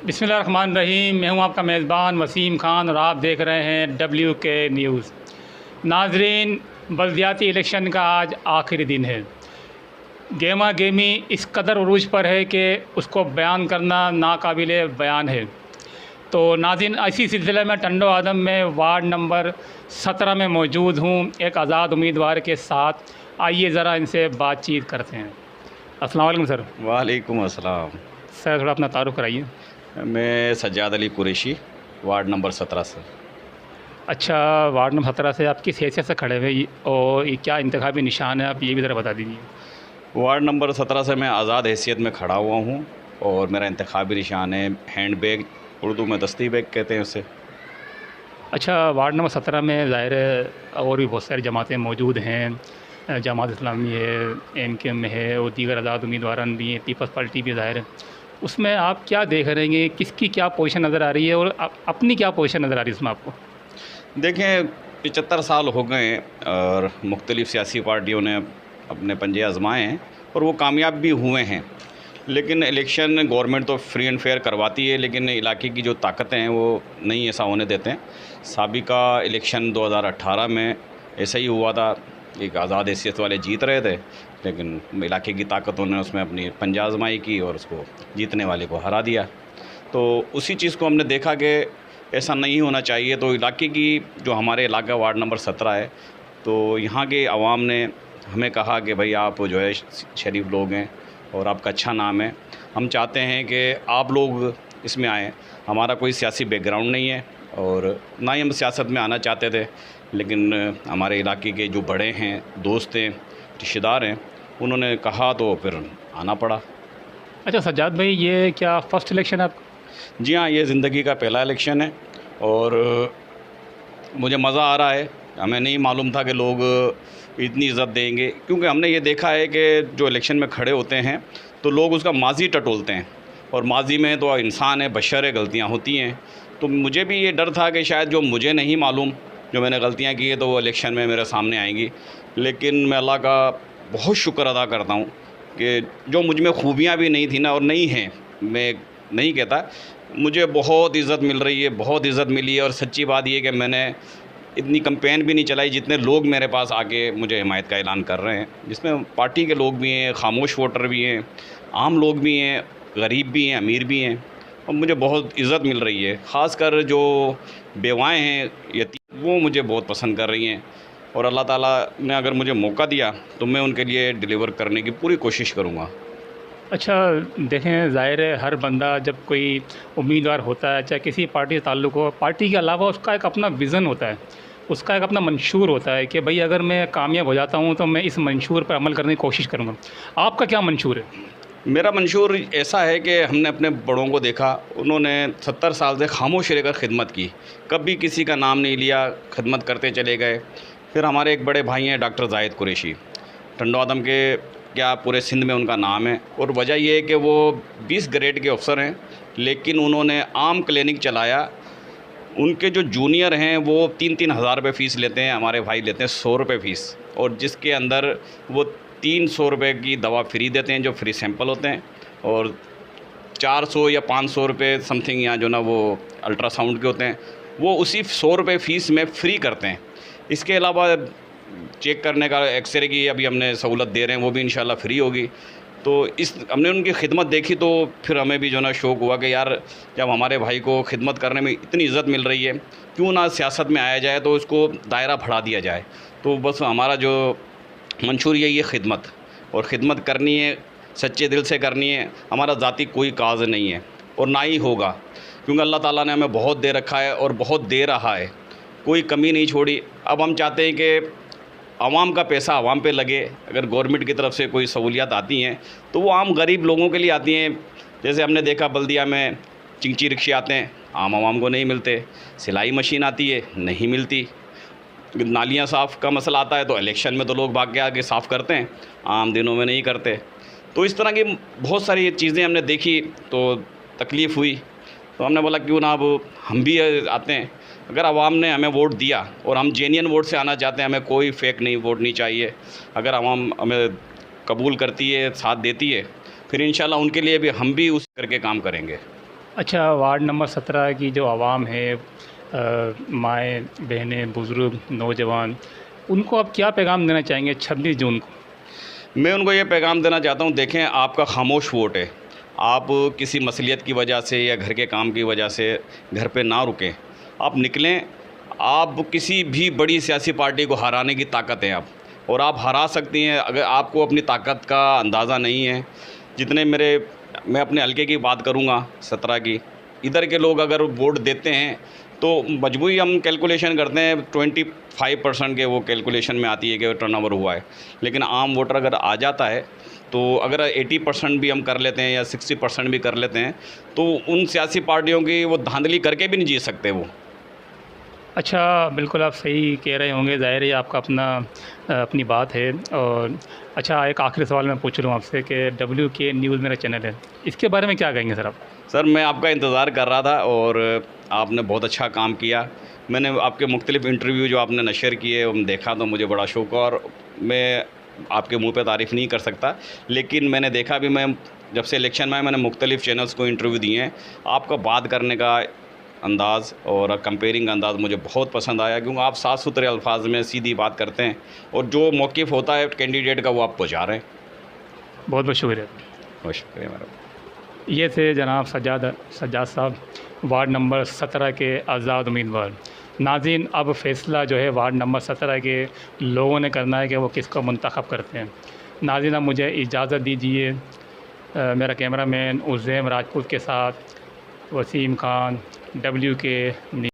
बिस्मिल्लाहिर्रहमानिर्रहीम। मैं हूं आपका मेज़बान वसीम ख़ान और आप देख रहे हैं WK न्यूज़। नाज़रीन, बल्दियाती इलेक्शन का आज आखिरी दिन है। गेमा गेमी इस कदर उरूज पर है कि उसको बयान करना नाकाबिले बयान है। तो नाज़रीन, इसी सिलसिले में टंडो आदम में वार्ड नंबर 17 में मौजूद हूँ एक आज़ाद उम्मीदवार के साथ। आइए ज़रा इनसे बातचीत करते हैं। अस्सलाम वालेकुम सर। वालेकुम अस्सलाम। सर, थोड़ा अपना तारुफ़ कराइए। मैं सज्जाद अली कुरैशी, वार्ड नंबर 17 से। अच्छा, वार्ड नंबर 17 से आप किस हैसियत से खड़े हुए और ये क्या इंतखाबी निशान है, आप ये भी ज़रा बता दीजिए। वार्ड नंबर 17 से मैं आज़ाद हैसियत में खड़ा हुआ हूँ और मेरा इंतखाबी निशान है हैंड बैग, उर्दू में दस्ती बैग कहते हैं उसे। अच्छा, वार्ड नंबर 17 में ज़ाहिर है और भी बहुत सारी जमातें मौजूद हैं। जमात इस्लामी है, MKM है और दीगर आज़ाद उम्मीदवारान भी हैं, पीपल्स पार्टी भी ज़ाहिर है। उसमें आप क्या देख रहे हैं, किसकी क्या पोजीशन नज़र आ रही है और अपनी क्या पोजीशन नज़र आ रही है उसमें आपको? देखें, 75 साल हो गए हैं और मुख्तलिफ़ सियासी पार्टियों ने अपने पंजे आजमाए हैं और वो कामयाब भी हुए हैं। लेकिन इलेक्शन गवर्नमेंट तो फ्री एंड फेयर करवाती है, लेकिन इलाके की जो ताकतें हैं वो नहीं ऐसा होने देते हैं। साबिका इलेक्शन 2018 में ऐसा ही हुआ था, एक आज़ाद हैसियत वाले जीत रहे थे, लेकिन इलाके की ताकतों ने उसमें अपनी पंजा आजमाई की और उसको जीतने वाले को हरा दिया। तो उसी चीज़ को हमने देखा कि ऐसा नहीं होना चाहिए। तो इलाके की जो हमारे इलाका वार्ड नंबर 17 है, तो यहाँ के आवाम ने हमें कहा कि भाई आप जो है शरीफ लोग हैं और आपका अच्छा नाम है, हम चाहते हैं कि आप लोग इसमें आएँ। हमारा कोई सियासी बैकग्राउंड नहीं है और ना ही हम सियासत में आना चाहते थे, लेकिन हमारे इलाके के जो बड़े हैं, दोस्त हैं, रिश्तेदार हैं, उन्होंने कहा तो फिर आना पड़ा। अच्छा सज्जाद भाई, ये क्या फ़र्स्ट इलेक्शन है आपका? जी हाँ, ये ज़िंदगी का पहला इलेक्शन है और मुझे मज़ा आ रहा है। हमें नहीं मालूम था कि लोग इतनी इज़्ज़त देंगे, क्योंकि हमने ये देखा है कि जो इलेक्शन में खड़े होते हैं तो लोग उसका माज़ी टटोलते हैं और माज़ी में तो इंसान है, बशर है, गलतियाँ होती हैं। तो मुझे भी ये डर था कि शायद जो मुझे नहीं मालूम, जो मैंने गलतियाँ की है, तो वो इलेक्शन में मेरे सामने आएंगी। लेकिन मैं अल्लाह का बहुत शुक्र अदा करता हूँ कि जो मुझ में खूबियाँ भी नहीं थी ना और नहीं हैं, मैं नहीं कहता, मुझे बहुत इज़्ज़त मिल रही है, बहुत इज़्ज़त मिली है। और सच्ची बात ये कि मैंने इतनी कैंपेन भी नहीं चलाई जितने लोग मेरे पास आके मुझे हिमायत का ऐलान कर रहे हैं, जिसमें पार्टी के लोग भी हैं, खामोश वोटर भी हैं, आम लोग भी हैं, गरीब भी हैं, अमीर भी हैं, और मुझे बहुत इज़्ज़त मिल रही है। ख़ासकर जो बेवाएँ हैं, यतीम, वो मुझे बहुत पसंद कर रही हैं और अल्लाह ताला ने अगर मुझे मौका दिया तो मैं उनके लिए डिलीवर करने की पूरी कोशिश करूँगा। अच्छा, देखें, ज़ाहिर है हर बंदा जब कोई उम्मीदवार होता है, चाहे किसी पार्टी से ताल्लुक़ हो, पार्टी के अलावा उसका एक अपना विज़न होता है, उसका एक अपना मंशूर होता है कि भाई अगर मैं कामयाब हो जाता हूँ तो मैं इस मंशूर पर अमल करने की कोशिश करूँगा। आपका क्या मंशूर है? मेरा मंशूर ऐसा है कि हमने अपने बड़ों को देखा, उन्होंने 70 साल से खामोश रहकर खिदमत की, कभी किसी का नाम नहीं लिया, खिदमत करते चले गए। फिर हमारे एक बड़े भाई हैं डॉक्टर जाहिद कुरैशी, टंडो आदम के क्या पूरे सिंध में उनका नाम है, और वजह यह है कि वो 20 ग्रेड के अफसर हैं, लेकिन उन्होंने आम क्लिनिक चलाया। उनके जो जूनियर हैं वो 3-3 हज़ार रुपये फ़ीस लेते हैं, हमारे भाई लेते हैं 100 रुपये फ़ीस, और जिसके अंदर वो 300 रुपये की दवा फ्री देते हैं, जो फ्री सैंपल होते हैं, और 400 या 500 रुपये समथिंग यहाँ जो ना वो अल्ट्रासाउंड के होते हैं, वो उसी 100 रुपये फ़ीस में फ्री करते हैं। इसके अलावा चेक करने का, एक्सरे की अभी हमने सहूलत दे रहे हैं, वो भी इंशाल्लाह फ्री होगी। तो इस हमने उनकी खिदमत देखी तो फिर हमें भी जो ना शौक़ हुआ कि यार, जब हमारे भाई को खिदमत करने में इतनी इज़्ज़त मिल रही है, क्यों ना सियासत में आया जाए, तो उसको दायरा बढ़ा दिया जाए। तो बस हमारा जो मंशूर यही है, खिदमत, और ख़िदमत करनी है, सच्चे दिल से करनी है। हमारा ज़ाती कोई काज नहीं है और ना ही होगा, क्योंकि अल्लाह ताला ने हमें बहुत दे रखा है और बहुत दे रहा है, कोई कमी नहीं छोड़ी। अब हम चाहते हैं कि आवाम का पैसा आवाम पे लगे। अगर गवर्नमेंट की तरफ से कोई सहूलियात आती हैं तो वो आम गरीब लोगों के लिए आती हैं। जैसे हमने देखा बल्दिया में चिंची रिक्शे आते हैं, आम आवाम को नहीं मिलते। सिलाई मशीन आती है, नहीं मिलती। नालियाँ साफ़ का मसला आता है तो इलेक्शन में तो लोग भाग के आके साफ़ करते हैं, आम दिनों में नहीं करते। तो इस तरह की बहुत सारी चीज़ें हमने देखी तो तकलीफ़ हुई, तो हमने बोला क्यों ना अब हम भी आते हैं। अगर आवाम ने हमें वोट दिया और हम जेन्युइन वोट से आना चाहते हैं, हमें कोई फेक नहीं वोट नहीं चाहिए। अगर आवाम हमें कबूल करती है, साथ देती है, फिर इंशाल्लाह उनके लिए भी हम भी उस करके काम करेंगे। अच्छा, वार्ड नंबर 17 की जो आवाम है, माएँ, बहनें, बुज़ुर्ग, नौजवान, उनको आप क्या पैगाम देना चाहेंगे 26 जून को? मैं उनको ये पैगाम देना चाहता हूँ, देखें आपका खामोश वोट है। आप किसी मसलियत की वजह से या घर के काम की वजह से घर पे ना रुकें, आप निकलें। आप किसी भी बड़ी सियासी पार्टी को हराने की ताकत है आप, और आप हरा सकती हैं अगर आपको अपनी ताकत का अंदाज़ा नहीं है। जितने मैं अपने हलके की बात करूँगा 17 की, इधर के लोग अगर वोट देते हैं तो मजबूरी हम कैलकुलेशन करते हैं 25% के वो कैलकुलेशन में आती है कि टर्नओवर हुआ है। लेकिन आम वोटर अगर आ जाता है तो अगर 80% भी हम कर लेते हैं या 60% भी कर लेते हैं तो उन सियासी पार्टियों की वो धांधली करके भी नहीं जीत सकते वो। अच्छा, बिल्कुल आप सही कह रहे होंगे, ज़ाहिर है आपका अपनी बात है। और अच्छा, एक आखिरी सवाल मैं पूछ लूँ आपसे कि WK न्यूज़ मेरा चैनल है, इसके बारे में क्या कहेंगे सर आप? सर मैं आपका इंतज़ार कर रहा था और आपने बहुत अच्छा काम किया। मैंने आपके मुख्तलिफ़ इंटरव्यू जो आपने नशर किए वो देखा तो मुझे बड़ा शौक़, और मैं आपके मुंह पे तारीफ़ नहीं कर सकता, लेकिन मैंने देखा भी, मैं जब से इलेक्शन में आया मैंने मुख्तलिफ़ चैनल्स को इंटरव्यू दिए हैं। आपका बात करने का अंदाज़ और कंपेयरिंग अंदाज़ मुझे बहुत पसंद आया, क्योंकि आप साफ़ सुथरे अल्फाज में सीधी बात करते हैं और जो मौक़िफ़ होता है कैंडिडेट का वो आप पहुँचा रहे हैं। बहुत बहुत शुक्रिया। बहुत शुक्रिया मेरा। ये थे जनाब सज्जाद साहब, वार्ड नंबर 17 के आज़ाद उम्मीदवार। नाज़रीन, अब फ़ैसला जो है वार्ड नंबर 17 के लोगों ने करना है कि वो किसको मुंतखब करते हैं। नाज़रीन, अब मुझे इजाज़त दीजिए। मेरा कैमरामैन उज़ैम राजपूत के साथ वसीम खान, WK